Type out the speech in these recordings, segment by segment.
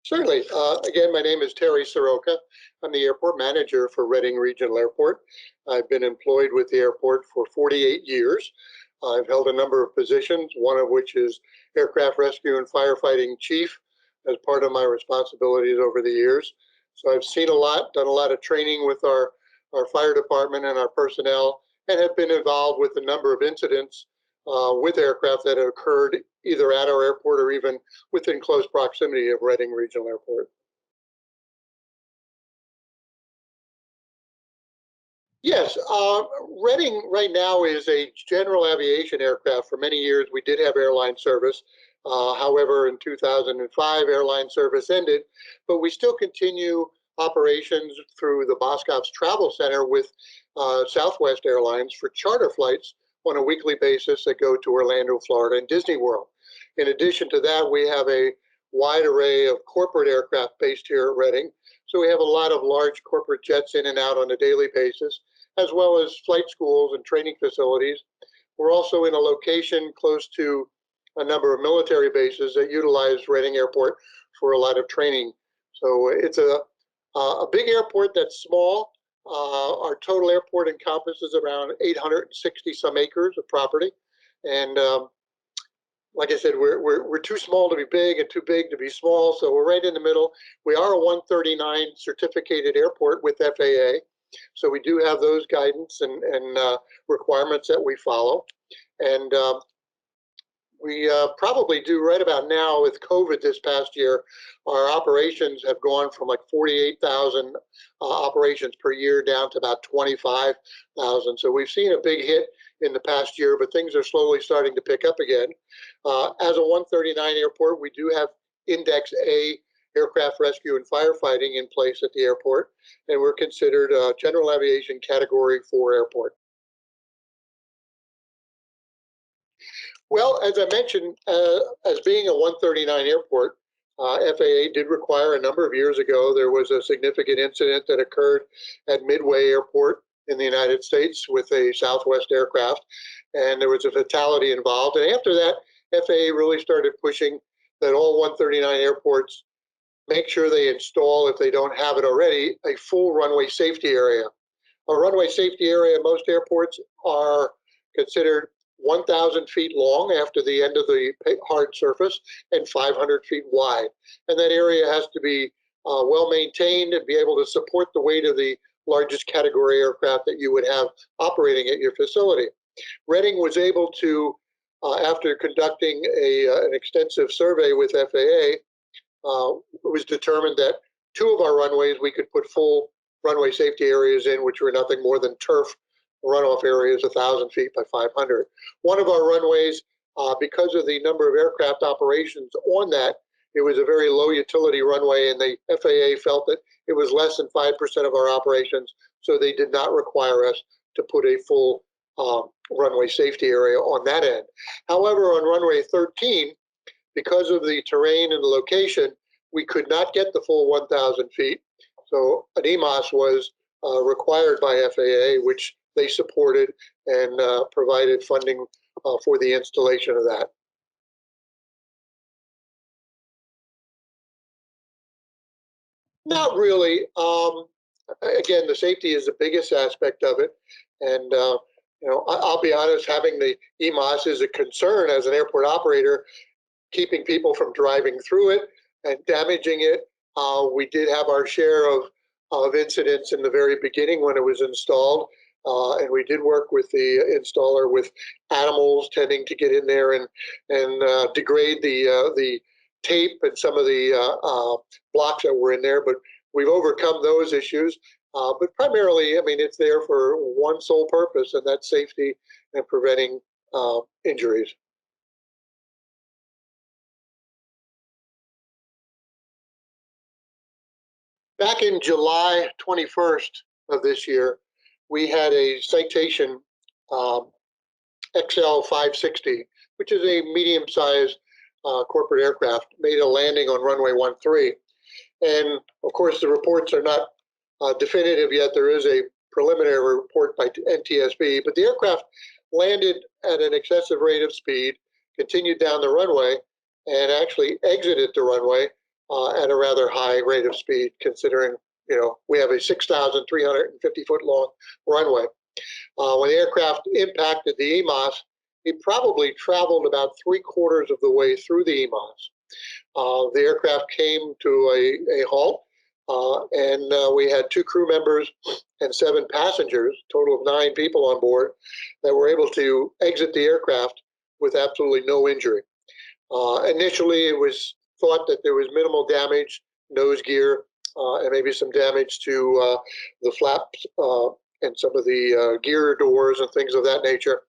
Certainly. Again, my name is Terry Sroka. I'm the airport manager for Reading Regional Airport. I've been employed with the airport for 48 years. I've held a number of positions, one of which is aircraft rescue and firefighting chief as part of my responsibilities over the years. So I've seen a lot, done a lot of training with our fire department and our personnel, and have been involved with a number of incidents with aircraft that have occurred either at our airport or even within close proximity of Reading Regional Airport. Yes, Reading right now is a general aviation aircraft. For many years, we did have airline service. However, in 2005, airline service ended, but we still continue operations through the Boscov's Travel Center with Southwest Airlines for charter flights on a weekly basis that go to Orlando, Florida, and Disney World. In addition to that, we have a wide array of corporate aircraft based here at Reading. So we have a lot of large corporate jets in and out on a daily basis, as well as flight schools and training facilities. We're also in a location close to a number of military bases that utilize Reading Airport for a lot of training. So it's a big airport that's small. Our total airport encompasses around 860 some acres of property. And like I said, we're too small to be big and too big to be small. So we're right in the middle. We are a 139 certificated airport with FAA. So we do have those guidance and requirements that we follow. And we probably do right about now with COVID this past year, our operations have gone from like 48,000 operations per year down to about 25,000. So we've seen a big hit in the past year, but things are slowly starting to pick up again. As a 139 airport, we do have Index A aircraft rescue and firefighting in place at the airport, and we're considered a general aviation category 4 airport. Well, as I mentioned, as being a 139 airport, FAA did require a number of years ago, there was a significant incident that occurred at Midway Airport in the United States with a Southwest aircraft, and there was a fatality involved. And after that, FAA really started pushing that all 139 airports make sure they install, if they don't have it already, a full runway safety area. A runway safety area at most airports are considered 1,000 feet long after the end of the hard surface and 500 feet wide. And that area has to be well maintained and be able to support the weight of the largest category aircraft that you would have operating at your facility. Reading was able to, after conducting an extensive survey with FAA, it was determined that 2 of our runways we could put full runway safety areas in, which were nothing more than turf runoff areas 1,000 feet by 500. One of our runways, because of the number of aircraft operations on that, it was a very low utility runway, and the FAA felt that it was less than 5% of our operations, so they did not require us to put a full runway safety area on that end. However, on runway 13, because of the terrain and the location, we could not get the full 1,000 feet. So an EMAS was required by FAA, which they supported and provided funding for the installation of that. Not really. Again, the safety is the biggest aspect of it. And I'll be honest, having the EMAS is a concern as an airport operator, keeping people from driving through it and damaging it. We did have our share of incidents in the very beginning when it was installed. And we did work with the installer with animals tending to get in there and degrade the tape and some of the blocks that were in there. But we've overcome those issues. But primarily, I mean, it's there for one sole purpose, and that's safety and preventing injuries. Back in July 21st of this year, we had a citation XL 560, which is a medium-sized corporate aircraft, made a landing on runway 13. And of course, the reports are not definitive yet. There is a preliminary report by NTSB, but the aircraft landed at an excessive rate of speed, continued down the runway, and actually exited the runway at a rather high rate of speed, considering we have a 6,350-foot long runway. When the aircraft impacted the EMAS, it probably traveled about 3/4 of the way through the EMAS. The aircraft came to a halt, and we had 2 crew members and 7 passengers, total of 9 people on board, that were able to exit the aircraft with absolutely no injury. Initially, it was thought that there was minimal damage, nose gear, and maybe some damage to the flaps and some of the gear doors and things of that nature.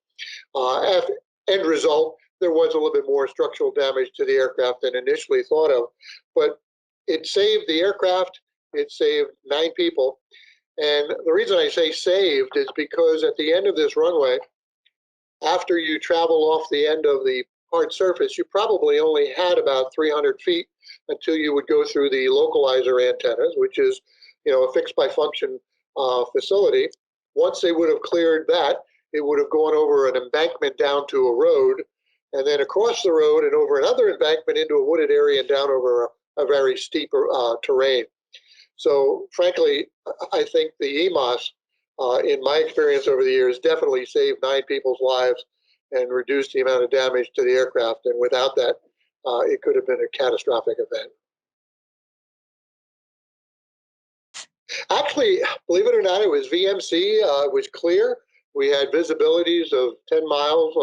End result, there was a little bit more structural damage to the aircraft than initially thought of, but it saved the aircraft. It saved 9 people. And the reason I say saved is because at the end of this runway, after you travel off the end of the hard surface, you probably only had about 300 feet until you would go through the localizer antennas, which is, a fixed by function facility. Once they would have cleared that, it would have gone over an embankment down to a road, and then across the road and over another embankment into a wooded area and down over a very steep terrain. So frankly, I think the EMAS, in my experience over the years, definitely saved 9 people's lives and reduced the amount of damage to the aircraft. And without that, it could have been a catastrophic event. Actually, believe it or not, it was VMC. It was clear. We had visibilities of 10 miles.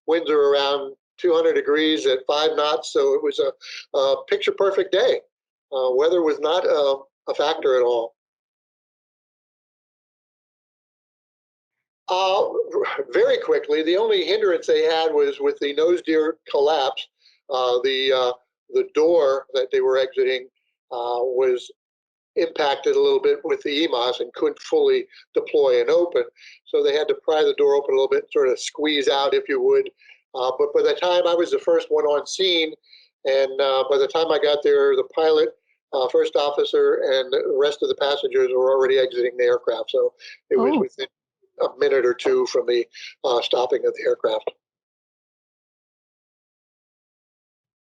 Winds are around 200 degrees at 5 knots. So it was a picture-perfect day. Weather was not a factor at all. Very quickly, the only hindrance they had was with the nose gear collapse. The door that they were exiting was impacted a little bit with the EMAS and couldn't fully deploy and open. So they had to pry the door open a little bit, sort of squeeze out, if you would. But by the time I was the first one on scene, and by the time I got there, the pilot, first officer, and the rest of the passengers were already exiting the aircraft. So it was within a minute or two from the stopping of the aircraft.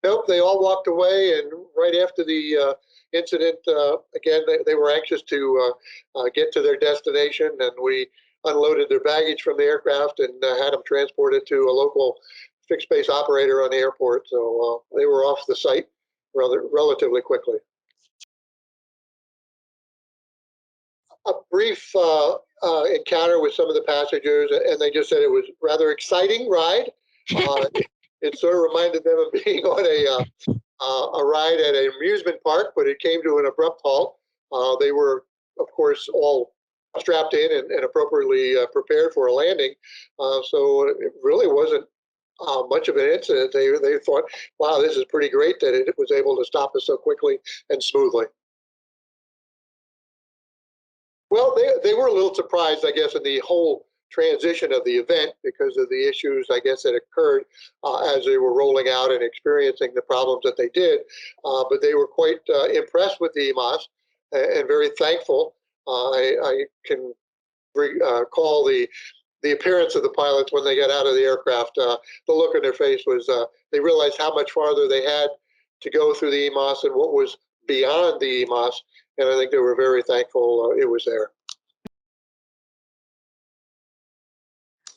Nope, they all walked away, and right after the incident, again, they were anxious to get to their destination, and we unloaded their baggage from the aircraft and had them transported to a local fixed base operator on the airport. So they were off the site relatively quickly. A brief encounter with some of the passengers, and they just said it was a rather exciting ride. It sort of reminded them of being on a ride at an amusement park, but it came to an abrupt halt. They were, of course, all strapped in and appropriately prepared for a landing. So it really wasn't much of an incident. They thought, wow, this is pretty great that it was able to stop us so quickly and smoothly. Well, they were a little surprised, I guess, in the whole transition of the event because of the issues, I guess, that occurred as they were rolling out and experiencing the problems that they did. But they were quite impressed with the EMAS and very thankful. I can recall the appearance of the pilots when they got out of the aircraft. The look on their face was they realized how much farther they had to go through the EMAS and what was beyond the EMAS. And I think they were very thankful it was there.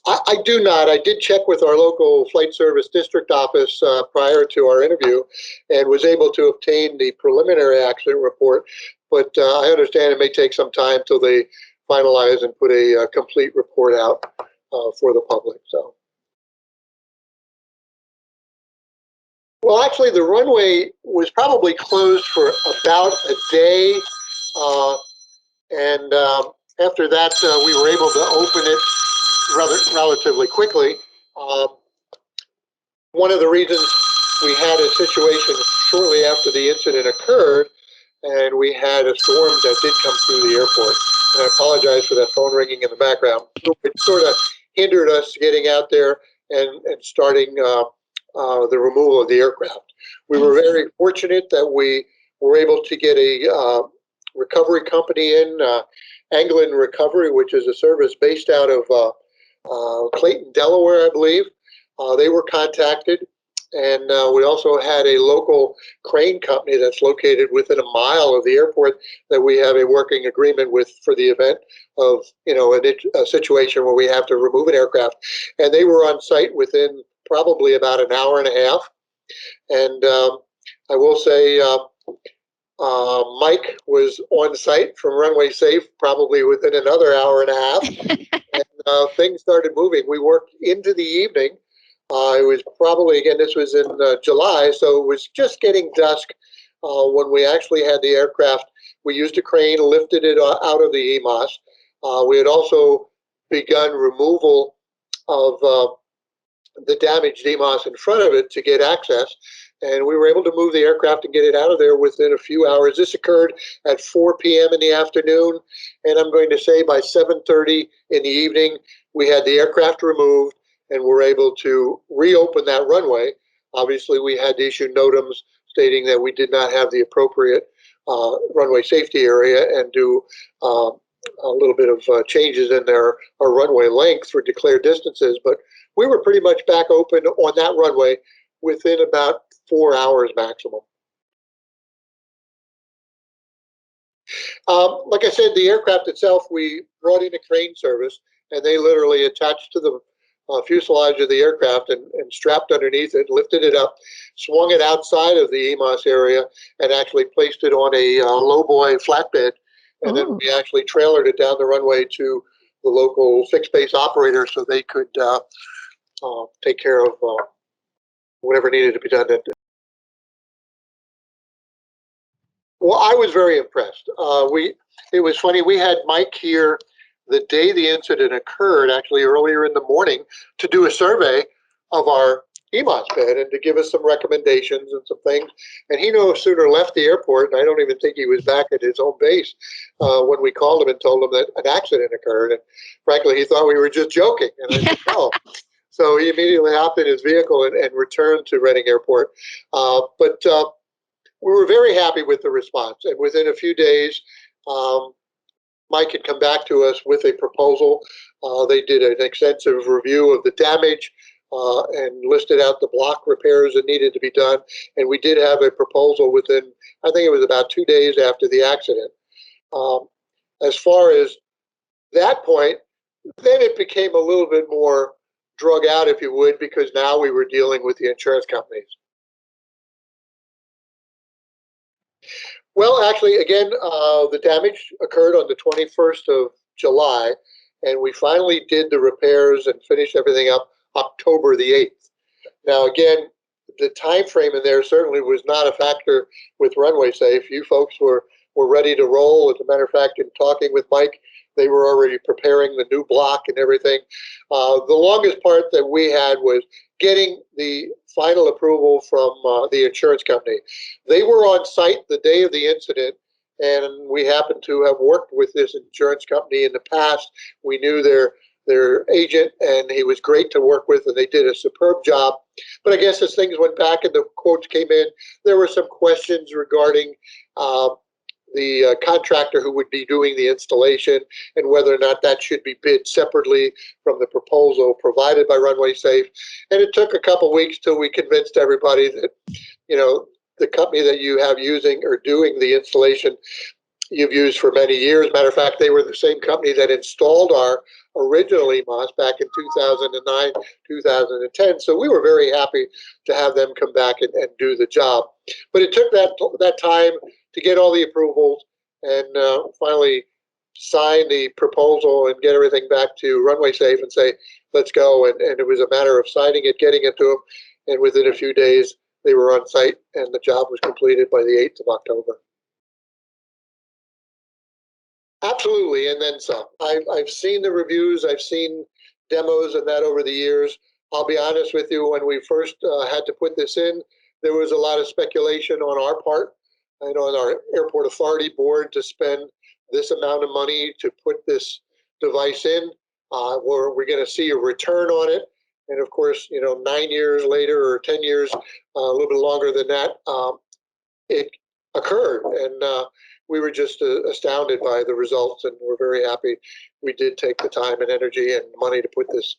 I do not. I did check with our local flight service district office prior to our interview and was able to obtain the preliminary accident report. But I understand it may take some time till they finalize and put a complete report out for the public. So, well, actually, the runway was probably closed for about a day. And after that, we were able to open it relatively quickly. One of the reasons we had a situation shortly after the incident occurred, and we had a storm that did come through the airport. And I apologize for that phone ringing in the background. It sort of hindered us getting out there and starting the removal of the aircraft. We were very fortunate that we were able to get a recovery company in, Anglin Recovery, which is a service based out of Clayton, Delaware, I believe. They were contacted, And we also had a local crane company that's located within a mile of the airport that we have a working agreement with for the event of, a situation where we have to remove an aircraft. And they were on site within probably about an hour and a half. And I will say, Mike was on site from Runway Safe probably within another hour and a half. And things started moving. We worked into the evening. It was probably, again, this was in July, so it was just getting dusk when we actually had the aircraft. We used a crane, lifted it out of the EMAS. We had also begun removal of the damaged EMAS in front of it to get access. And we were able to move the aircraft and get it out of there within a few hours. This occurred at 4 p.m. in the afternoon. And I'm going to say by 7:30 in the evening, we had the aircraft removed and were able to reopen that runway. Obviously, we had to issue notams stating that we did not have the appropriate runway safety area and do a little bit of changes in our runway length for declared distances. But we were pretty much back open on that runway within about 4 hours maximum. Like I said, the aircraft itself, we brought in a crane service, and they literally attached to the fuselage of the aircraft and strapped underneath it, lifted it up, swung it outside of the EMAS area, and actually placed it on a lowboy flatbed. And then we actually trailered it down the runway to the local fixed base operator so they could take care of whatever needed to be done. Well, I was very impressed. It was funny. We had Mike here the day the incident occurred, actually earlier in the morning, to do a survey of our EMAS bed and to give us some recommendations and some things. And he no sooner left the airport, and I don't even think he was back at his home base when we called him and told him that an accident occurred. And frankly, he thought we were just joking. And I said, no. So he immediately hopped in his vehicle and returned to Reading Airport. But we were very happy with the response. And within a few days, Mike had come back to us with a proposal. They did an extensive review of the damage and listed out the block repairs that needed to be done. And we did have a proposal within, I think it was about 2 days after the accident. As far as that point, then it became a little bit more drug out, if you would, because now we were dealing with the insurance companies. Well, actually, again, the damage occurred on the 21st of July, and we finally did the repairs and finished everything up October the 8th. Now, again, the time frame in there certainly was not a factor with Runway Safe. You folks were ready to roll. As a matter of fact, in talking with Mike, they were already preparing the new block and everything. The longest part that we had was getting the final approval from the insurance company. They were on site the day of the incident, and we happened to have worked with this insurance company in the past. We knew their agent, and he was great to work with, and they did a superb job. But I guess as things went back and the quotes came in, there were some questions regarding the contractor who would be doing the installation and whether or not that should be bid separately from the proposal provided by Runway Safe. And it took a couple weeks till we convinced everybody that, the company that you have using or doing the installation you've used for many years. Matter of fact, they were the same company that installed our original EMAS back in 2009, 2010. So we were very happy to have them come back and do the job. But it took that time to get all the approvals and finally sign the proposal and get everything back to Runway Safe and say, let's go. And it was a matter of signing it, getting it to them. And within a few days, they were on site and the job was completed by the 8th of October. Absolutely, and then some. I've seen the reviews, I've seen demos and that over the years. I'll be honest with you, when we first had to put this in, there was a lot of speculation on our part and on our airport authority board to spend this amount of money to put this device in. Were we going to see a return on it? And of course, 9 years later or 10 years, a little bit longer than that, it occurred. And we were just astounded by the results, and we're very happy we did take the time and energy and money to put this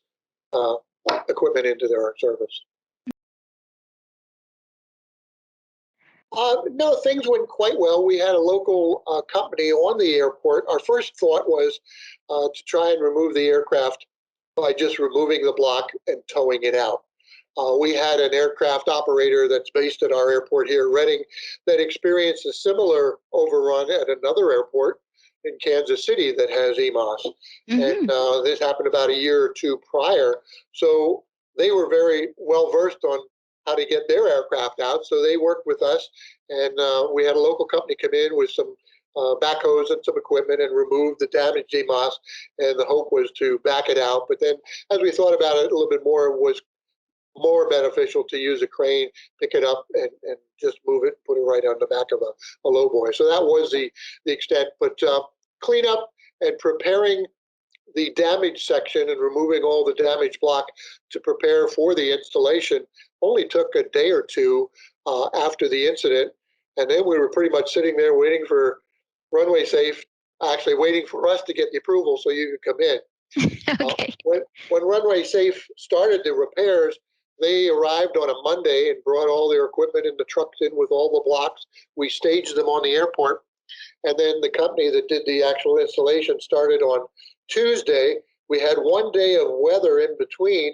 equipment into their service. No, things went quite well. We had a local company on the airport. Our first thought was to try and remove the aircraft by just removing the block and towing it out. We had an aircraft operator that's based at our airport here, Reading, that experienced a similar overrun at another airport in Kansas City that has EMAS. And this happened about a year or two prior. So they were very well versed on how to get their aircraft out. So they worked with us, and we had a local company come in with some backhoes and some equipment and remove the damaged EMAS. And the hope was to back it out. But then, as we thought about it a little bit more, it was more beneficial to use a crane, pick it up, and just move it, put it right on the back of a lowboy. So that was the extent. But cleanup and preparing the damage section and removing all the damaged block to prepare for the installation only took a day or two after the incident. And then we were pretty much sitting there waiting for Runway Safe, actually waiting for us to get the approval so you could come in. Okay. When Runway Safe started the repairs, they arrived on a Monday and brought all their equipment and the trucks in with all the blocks. We staged them on the airport. And then the company that did the actual installation started on Tuesday. We had 1 day of weather in between.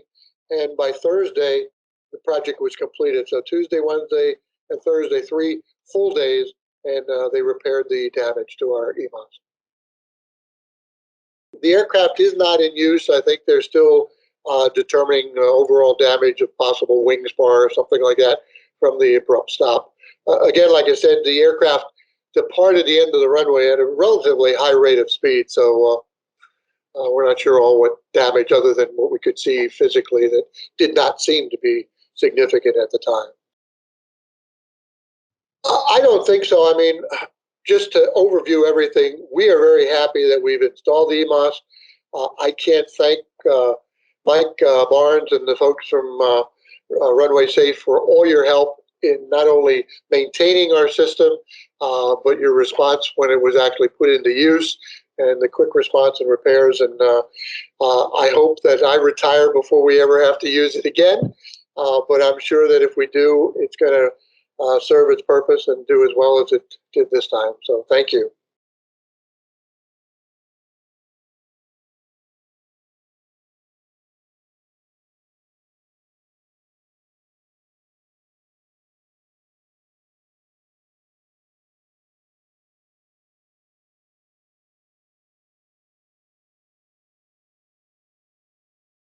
And by Thursday, the project was completed. So Tuesday, Wednesday, and Thursday, 3 full days. And they repaired the damage to our EMAS. The aircraft is not in use. I think they're still determining overall damage of possible wing spar or something like that from the abrupt stop. Again, like I said, the aircraft departed the end of the runway at a relatively high rate of speed, so we're not sure all what damage other than what we could see physically that did not seem to be significant at the time. I don't think so. I mean, just to overview everything, we are very happy that we've installed the EMAS. I can't thank Mike Barnes and the folks from Runway Safe for all your help in not only maintaining our system, but your response when it was actually put into use and the quick response and repairs. And I hope that I retire before we ever have to use it again. But I'm sure that if we do, it's going to serve its purpose and do as well as it did this time. So thank you.